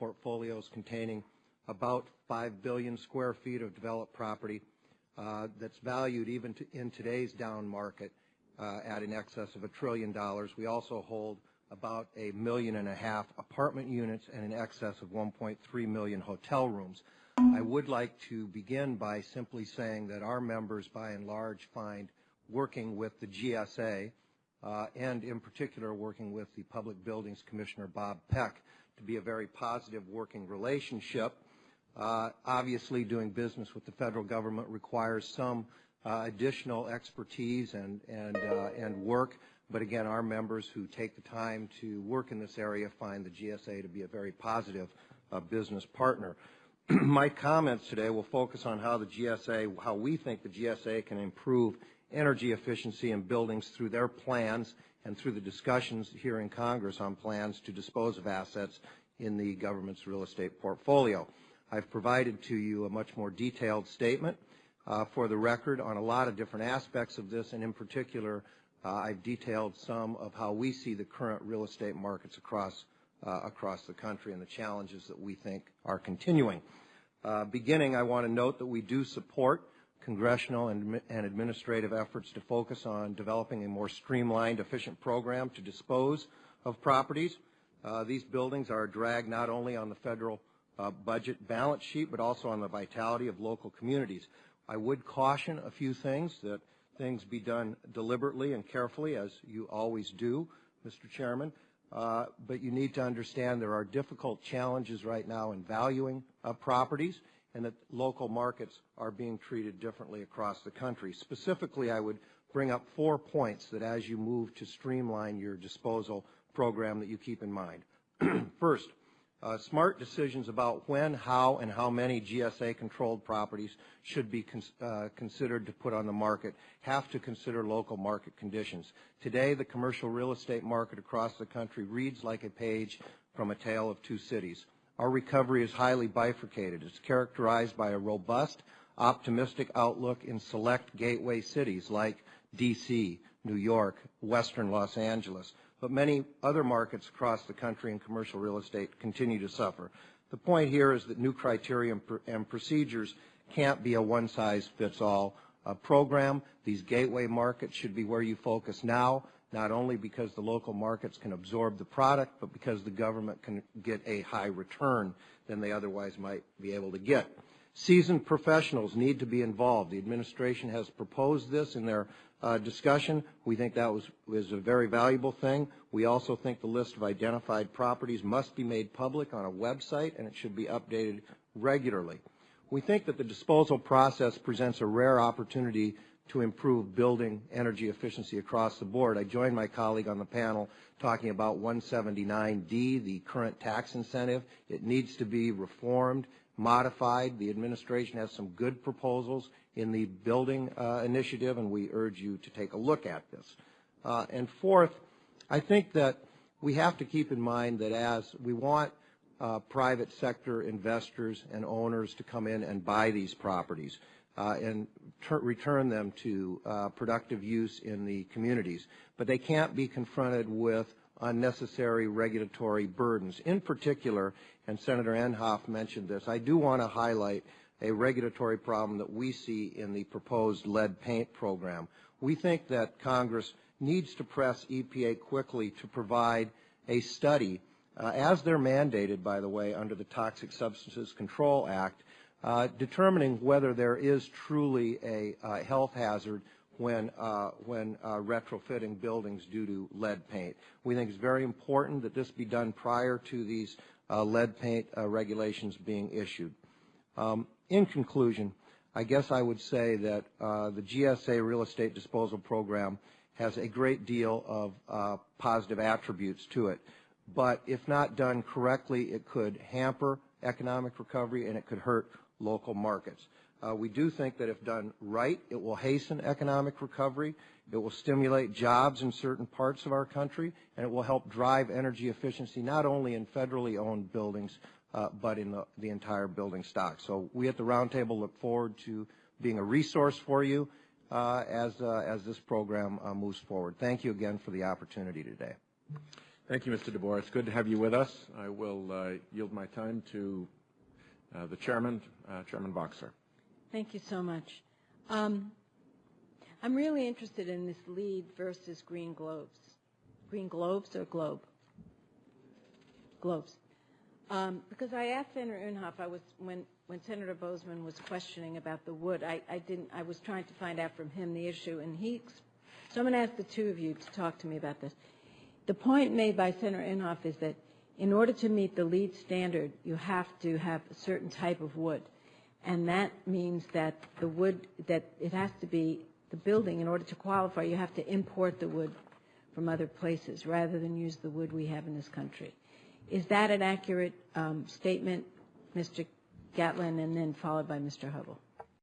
portfolios containing about 5 billion square feet of developed property that's valued even in today's down market at in excess of $1 trillion. We also hold about 1.5 million apartment units and in excess of 1.3 million hotel rooms. I would like to begin by simply saying that our members, by and large, find working with the GSA and in particular working with the Public Buildings Commissioner Bob Peck to be a very positive working relationship. Obviously, doing business with the federal government requires some additional expertise and work, but again, our members who take the time to work in this area find the GSA to be a very positive business partner. My comments today will focus on how we think the GSA can improve energy efficiency in buildings through their plans and through the discussions here in Congress on plans to dispose of assets in the government's real estate portfolio. I've provided to you a much more detailed statement for the record on a lot of different aspects of this, and in particular, I've detailed some of how we see the current real estate markets across the country and the challenges that we think are continuing. Beginning, I want to note that we do support congressional and administrative efforts to focus on developing a more streamlined, efficient program to dispose of properties. These buildings are a drag not only on the federal budget balance sheet, but also on the vitality of local communities. I would caution a few things, that things be done deliberately and carefully, as you always do, Mr. Chairman. But you need to understand there are difficult challenges right now in valuing properties, and that local markets are being treated differently across the country. Specifically, I would bring up 4 points that as you move to streamline your disposal program that you keep in mind. First, smart decisions about when, how, and how many GSA-controlled properties should be considered to put on the market have to consider local market conditions. Today, the commercial real estate market across the country reads like a page from A Tale of Two Cities. Our recovery is highly bifurcated. It's characterized by a robust, optimistic outlook in select gateway cities like D.C., New York, Western Los Angeles, but many other markets across the country in commercial real estate continue to suffer. The point here is that new criteria and procedures can't be a one-size-fits-all program. These gateway markets should be where you focus now, not only because the local markets can absorb the product, but because the government can get a high return than they otherwise might be able to get. Seasoned professionals need to be involved. The administration has proposed this in their discussion. We think that was a very valuable thing. We also think the list of identified properties must be made public on a website, and it should be updated regularly. We think that the disposal process presents a rare opportunity to improve building energy efficiency across the board. I joined my colleague on the panel talking about 179D, the current tax incentive. It needs to be reformed, modified. The administration has some good proposals in the building initiative, and we urge you to take a look at this. And fourth, I think that we have to keep in mind that as we want private sector investors and owners to come in and buy these properties and return them to productive use in the communities, but they can't be confronted with unnecessary regulatory burdens. In particular, and Senator Enhoff mentioned this, I do want to highlight a regulatory problem that we see in the proposed lead paint program. We think that Congress needs to press EPA quickly to provide a study, as they're mandated, by the way, under the Toxic Substances Control Act, determining whether there is truly a health hazard when retrofitting buildings due to lead paint. We think it's very important that this be done prior to these lead paint regulations being issued. In conclusion, I guess I would say that the GSA real estate disposal program has a great deal of positive attributes to it, but if not done correctly, it could hamper economic recovery and it could hurt local markets. We do think that if done right, it will hasten economic recovery, it will stimulate jobs in certain parts of our country, and it will help drive energy efficiency not only in federally owned buildings, but in the entire building stock. So we at the Roundtable look forward to being a resource for you as this program moves forward. Thank you again for the opportunity today. Thank you, Mr. DeBoer. It's good to have you with us. I will yield my time to the chairman, Chairman Boxer. Thank you so much. I'm really interested in this LEED versus green globes. Green globes or globe? Globes. Because I asked Senator Inhofe, when Senator Boozman was questioning about the wood, I was trying to find out from him the issue, and so I'm going to ask the two of you to talk to me about this. The point made by Senator Inhofe is that in order to meet the LEED standard, you have to have a certain type of wood, and that means that the wood, that it has to be the building, in order to qualify, you have to import the wood from other places rather than use the wood we have in this country. Is that an accurate statement, Mr. Gatlin, and then followed by Mr. Hubble?